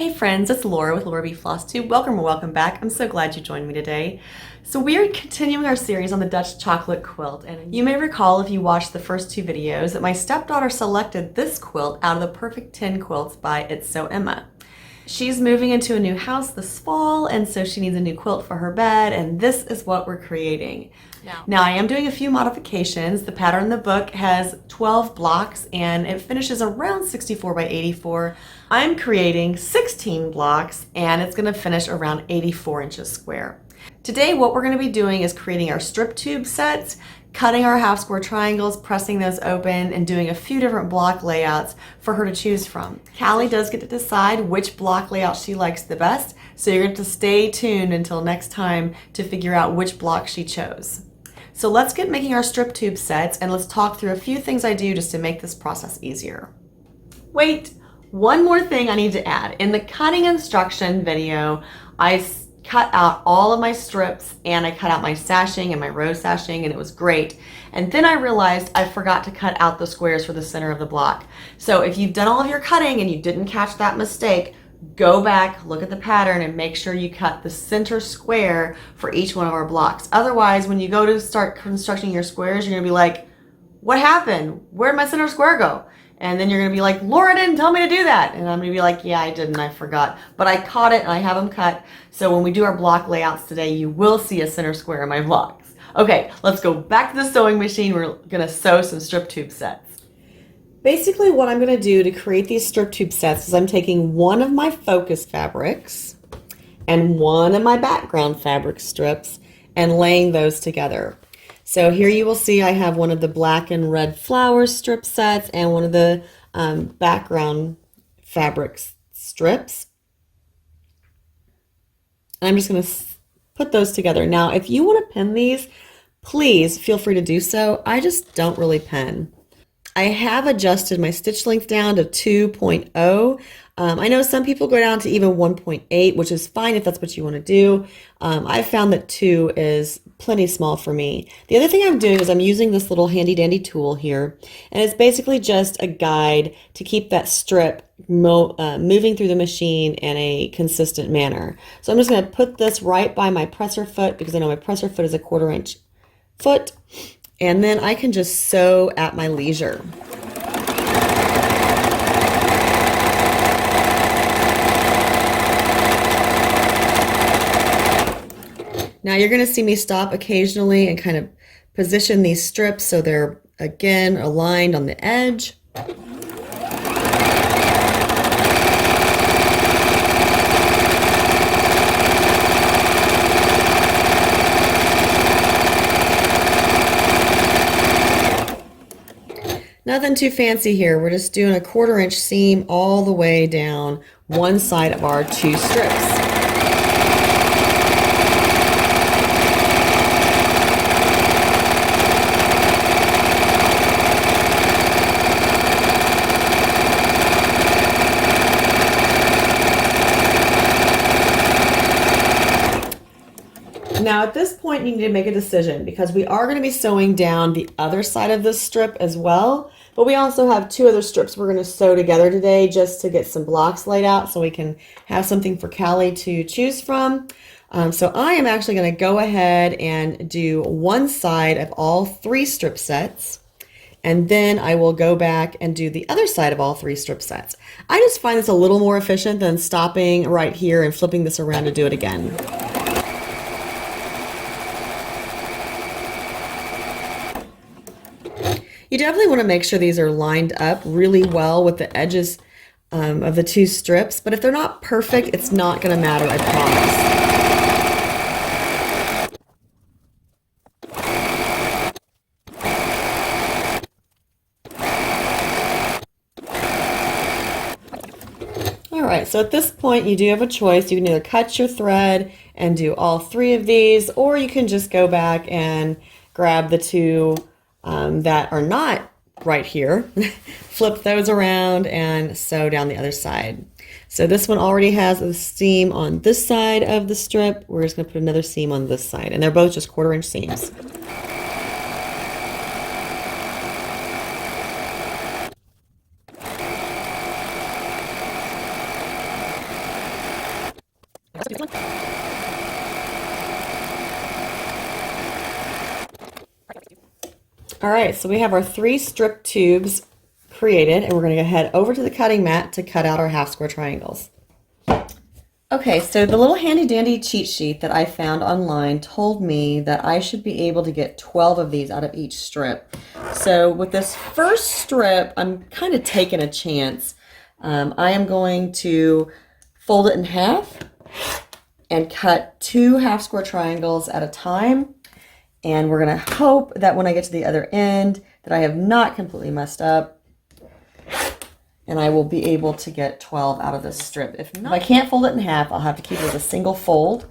Hey friends, it's Laura with Laura B Floss Tube. Welcome or welcome back. I'm so glad you joined me today. So we are continuing our series on the Dutch chocolate quilt, and you may recall if you watched the first two videos that my stepdaughter selected this quilt out of the Perfect 10 quilts by It's So Emma. She's moving into a new house this fall, and so she needs a new quilt for her bed, and this is what we're creating. Now I am doing a few modifications. The pattern in the book has 12 blocks and it finishes around 64 by 84. I'm creating 16 blocks and it's going to finish around 84 inches square. Today what we're going to be doing is creating our strip tube sets, cutting our half square triangles, pressing those open, and doing a few different block layouts for her to choose from. Callie does get to decide which block layout she likes the best, so you're going to stay tuned until next time to figure out which block she chose. So let's get making our strip tube sets and let's talk through a few things I do just to make this process easier. Wait, one more thing I need to add. In the cutting instruction video, I cut out all of my strips and I cut out my sashing and my row sashing, and it was great. And then I realized I forgot to cut out the squares for the center of the block. So if you've done all of your cutting and you didn't catch that mistake, go back, look at the pattern, and make sure you cut the center square for each one of our blocks. Otherwise, when you go to start constructing your squares, you're gonna be like, what happened? Where'd my center square go? And then you're gonna be like, Laura didn't tell me to do that. And I'm gonna be like, yeah, I didn't, I forgot. But I caught it and I have them cut. So when we do our block layouts today, you will see a center square in my blocks. Okay, let's go back to the sewing machine. We're gonna sew some strip tube sets. Basically what I'm going to do to create these strip tube sets is I'm taking one of my focus fabrics and one of my background fabric strips and laying those together. So here you will see I have one of the black and red flower strip sets and one of the background fabric strips. And I'm just going to put those together. Now if you want to pin these, please feel free to do so. I just don't really pin. I have adjusted my stitch length down to 2.0. I know some people go down to even 1.8, which is fine if that's what you want to do. I found that 2 is plenty small for me. The other thing I'm doing is I'm using this little handy dandy tool here, and it's basically just a guide to keep that strip moving through the machine in a consistent manner. So I'm just going to put this right by my presser foot because I know my presser foot is a 1/4 inch foot. And then I can just sew at my leisure. Now you're going to see me stop occasionally and kind of position these strips so they're again aligned on the edge. Nothing too fancy here. We're just doing a 1/4 inch seam all the way down one side of our 2 strips. Now at this point you need to make a decision because we are going to be sewing down the other side of this strip as well, but we also have 2 other strips we're going to sew together today just to get some blocks laid out so we can have something for Callie to choose from. So I am actually going to go ahead and do one side of all 3 strip sets, and then I will go back and do the other side of all 3 strip sets. I just find this a little more efficient than stopping right here and flipping this around to do it again. You definitely want to make sure these are lined up really well with the edges of the 2 strips, but if they're not perfect, it's not going to matter, I promise. All right, so at this point you do have a choice. You can either cut your thread and do all 3 of these, or you can just go back and grab the 2 that are not right here, flip those around and sew down the other side. So this one already has a seam on this side of the strip. We're just going to put another seam on this side, and they're both just 1/4 inch seams. All right, so we have our 3 strip tubes created, and we're going to head over to the cutting mat to cut out our half square triangles. Okay, so the little handy dandy cheat sheet that I found online told me that I should be able to get 12 of these out of each strip. So with this first strip, I'm kind of taking a chance. I am going to fold it in half and cut 2 half square triangles at a time. And we're going to hope that when I get to the other end that I have not completely messed up and I will be able to get 12 out of this strip. If I can't fold it in half, I'll have to keep it with a single fold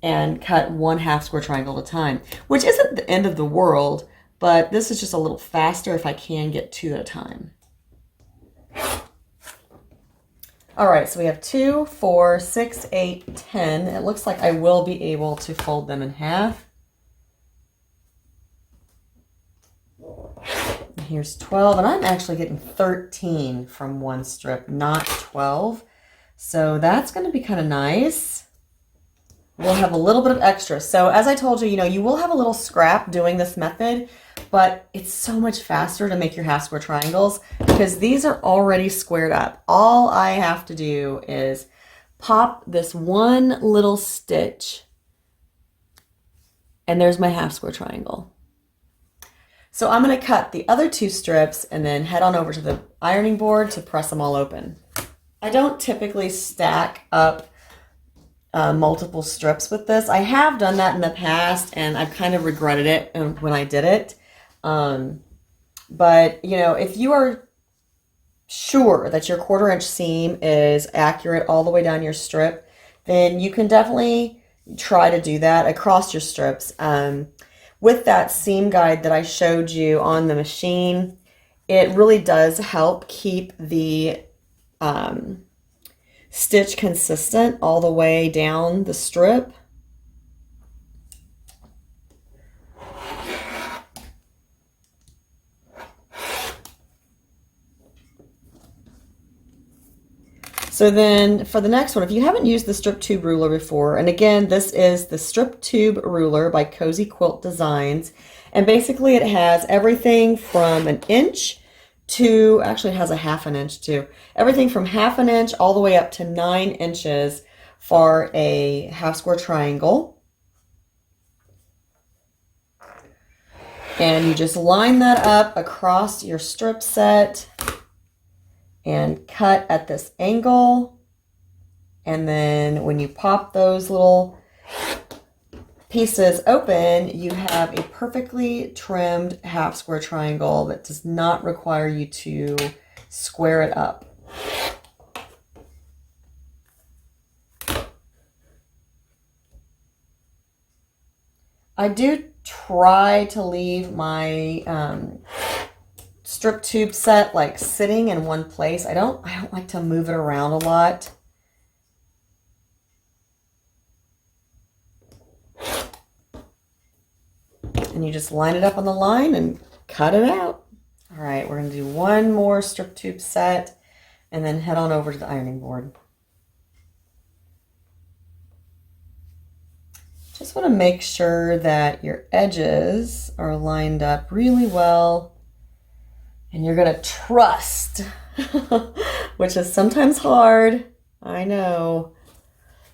and cut 1 half square triangle at a time, which isn't the end of the world, but this is just a little faster if I can get 2 at a time. All right, so we have 2, 4, 6, 8, 10. It looks like I will be able to fold them in half. Here's 12, and I'm actually getting 13 from one strip, not 12. So that's going to be kind of nice. We'll have a little bit of extra. So as I told you, you will have a little scrap doing this method, but it's so much faster to make your half square triangles because these are already squared up. All I have to do is pop this one little stitch, and there's my half square triangle. So I'm going to cut the other 2 strips and then head on over to the ironing board to press them all open. I don't typically stack up multiple strips with this. I have done that in the past and I've kind of regretted it when I did it. But if you are sure that your 1/4 inch seam is accurate all the way down your strip, then you can definitely try to do that across your strips. With that seam guide that I showed you on the machine, it really does help keep the stitch consistent all the way down the strip. So then for the next one, if you haven't used the strip tube ruler before, and again, this is the strip tube ruler by Cozy Quilt Designs. And basically it has everything from 1 inch to, actually it has a 1/2 inch too. Everything from 1/2 inch all the way up to 9 inches for a half square triangle. And you just line that up across your strip set and cut at this angle, and then when you pop those little pieces open, you have a perfectly trimmed half square triangle that does not require you to square it up. I do try to leave my strip tube set like sitting in one place. I don't like to move it around a lot. And you just line it up on the line and cut it out. All right, we're going to do one more strip tube set and then head on over to the ironing board. Just want to make sure that your edges are lined up really well. And you're going to trust, which is sometimes hard, I know,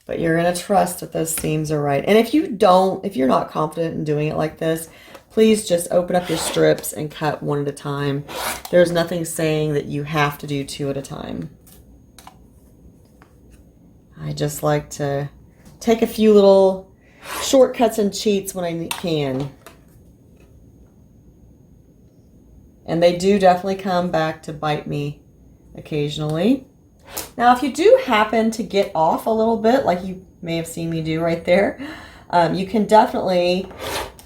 but you're going to trust that those seams are right. And if you're not confident in doing it like this, please just open up your strips and cut 1 at a time. There's nothing saying that you have to do 2 at a time. I just like to take a few little shortcuts and cheats when I can. And they do definitely come back to bite me occasionally. Now, if you do happen to get off a little bit, like you may have seen me do right there, you can definitely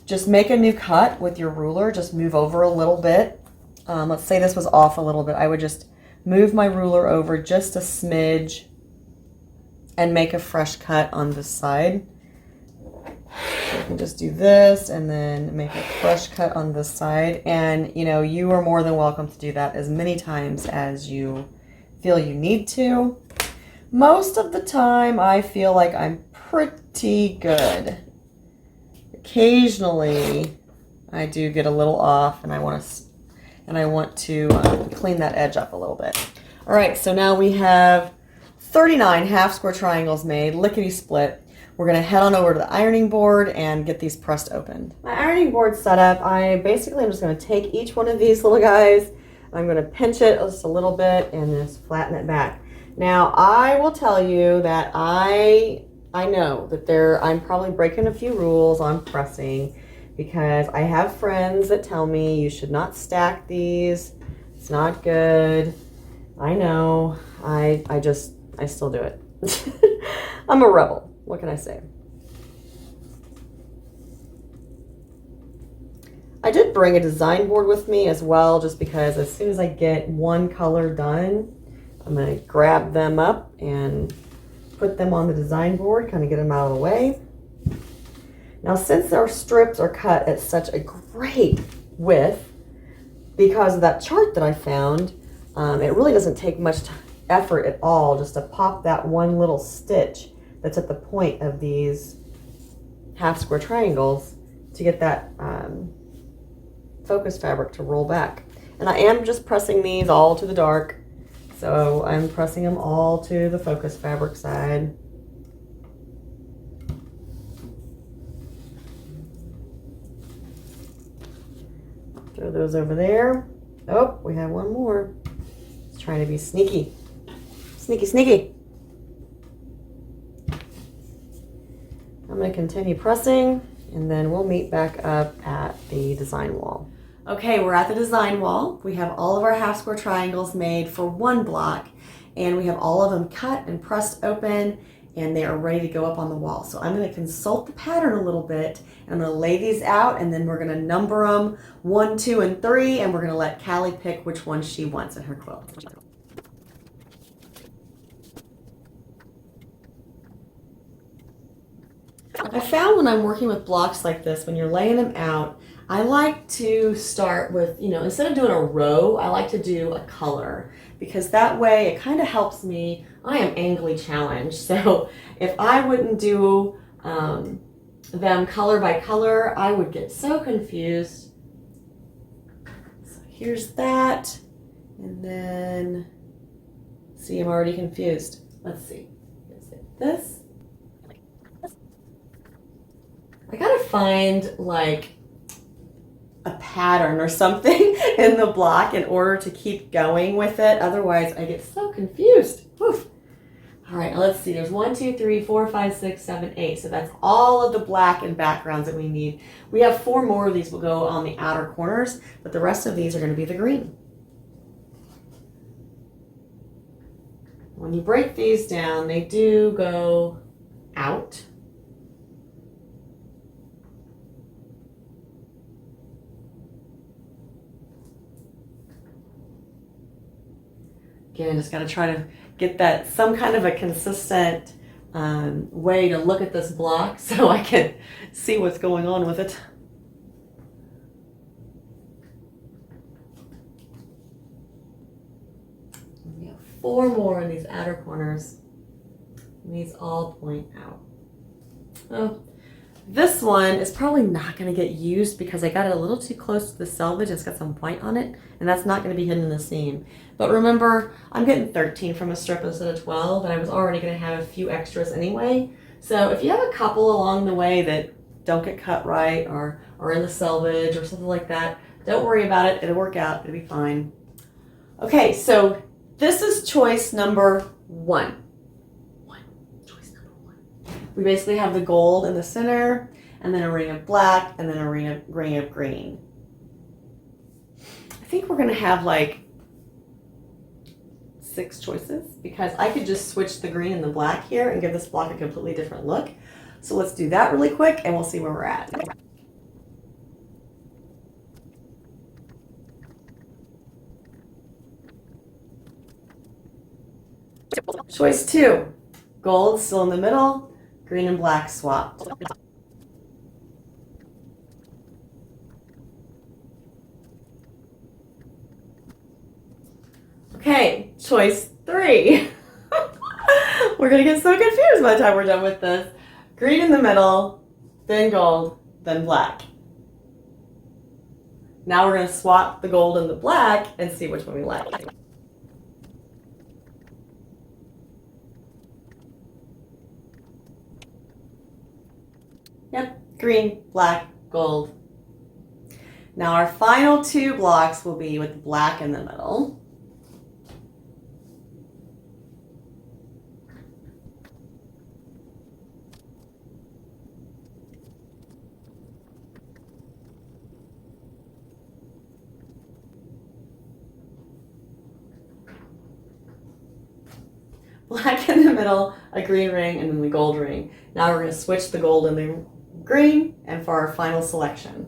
just make a new cut with your ruler. Just move over a little bit. Let's say this was off a little bit. I would just move my ruler over just a smidge and make a fresh cut on this side. So you can just do this and then make a fresh cut on this side. And you are more than welcome to do that as many times as you feel you need to. Most of the time I feel like I'm pretty good. Occasionally, I do get a little off, and I want to clean that edge up a little bit. All right, so now we have 39 half square triangles made, lickety split. We're gonna head on over to the ironing board and get these pressed open. My ironing board set up, I'm just gonna take each one of these little guys, and I'm gonna pinch it just a little bit and just flatten it back. Now, I will tell you that I know that I'm probably breaking a few rules on pressing, because I have friends that tell me you should not stack these. It's not good. I know. I still do it. I'm a rebel. What can I say? I did bring a design board with me as well, just because as soon as I get one color done, I'm going to grab them up and put them on the design board, kind of get them out of the way. Now, since our strips are cut at such a great width, because of that chart that I found, it really doesn't take much effort at all just to pop that one little stitch that's at the point of these half square triangles to get that focus fabric to roll back. And I am just pressing these all to the dark, so I'm pressing them all to the focus fabric side. Throw those over there. Oh, we have one more. It's trying to be sneaky. Sneaky, sneaky. I'm going to continue pressing, and then we'll meet back up at the design wall. Okay, we're at the design wall. We have all of our half square triangles made for one block, and we have all of them cut and pressed open, and they are ready to go up on the wall. So I'm going to consult the pattern a little bit, and I'm going to lay these out, and then we're going to number them 1, 2, and 3, and we're going to let Callie pick which one she wants in her quilt. I found when I'm working with blocks like this, when you're laying them out, I like to start with, instead of doing a row, I like to do a color, because that way it kind of helps me. I am angrily challenged, so if I wouldn't do them color by color, I would get so confused. So here's that, and then, see, I'm already confused. Let's see. Is it this? I gotta find like a pattern or something in the block in order to keep going with it. Otherwise, I get so confused. Woof. All right, let's see. There's 1, 2, 3, 4, 5, 6, 7, 8. So that's all of the black and backgrounds that we need. We have 4 more of these will go on the outer corners, but the rest of these are going to be the green. When you break these down, they do go out. Again, just got to try to get that some kind of a consistent way to look at this block so I can see what's going on with it. We have 4 more in these outer corners, and these all point out. Oh, this one is probably not going to get used because I got it a little too close to the selvage. It's got some white on it, and that's not going to be hidden in the seam. But remember, I'm getting 13 from a strip instead of 12, and I was already going to have a few extras anyway. So if you have a couple along the way that don't get cut right or are in the selvage or something like that, don't worry about it. It'll work out. It'll be fine. Okay, so this is choice number 1. We basically have the gold in the center, and then a ring of black, and then a ring of green. I think we're going to have like 6 choices, because I could just switch the green and the black here and give this block a completely different look. So let's do that really quick, and we'll see where we're at. Choice 2, gold still in the middle. Green and black swapped. Okay, choice 3. We're gonna get so confused by the time we're done with this. green in the middle, then gold, then black. Now we're going to swap the gold and the black and see which one we like. Yep, green, black, gold. Now our final two blocks will be with black in the middle. Black in the middle, a green ring, and then the gold ring. Now we're going to switch the gold and the green, and for our final selection.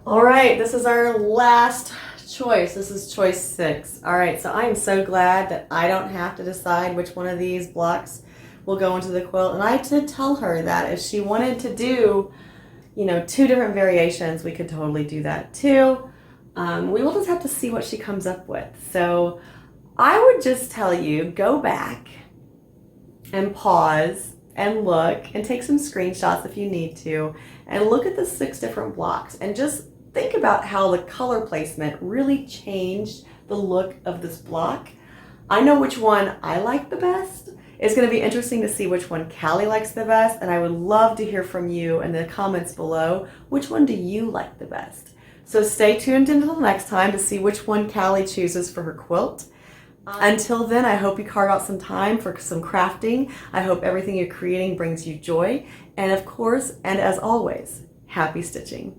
All right, this is our last choice. This is choice 6. All right, so I am so glad that I don't have to decide which one of these blocks will go into the quilt. And I did tell her that if she wanted to do, 2 different variations, we could totally do that too. We will just have to see what she comes up with. So I would just tell you, go back and pause and look and take some screenshots if you need to, and look at the 6 different blocks and just think about how the color placement really changed the look of this block. I know which one I like the best. It's going to be interesting to see which one Callie likes the best, and I would love to hear from you in the comments below. Which one do you like the best? So stay tuned until next time to see which one Callie chooses for her quilt. Until then, I hope you carve out some time for some crafting. I hope everything you're creating brings you joy. And of course, and as always, happy stitching.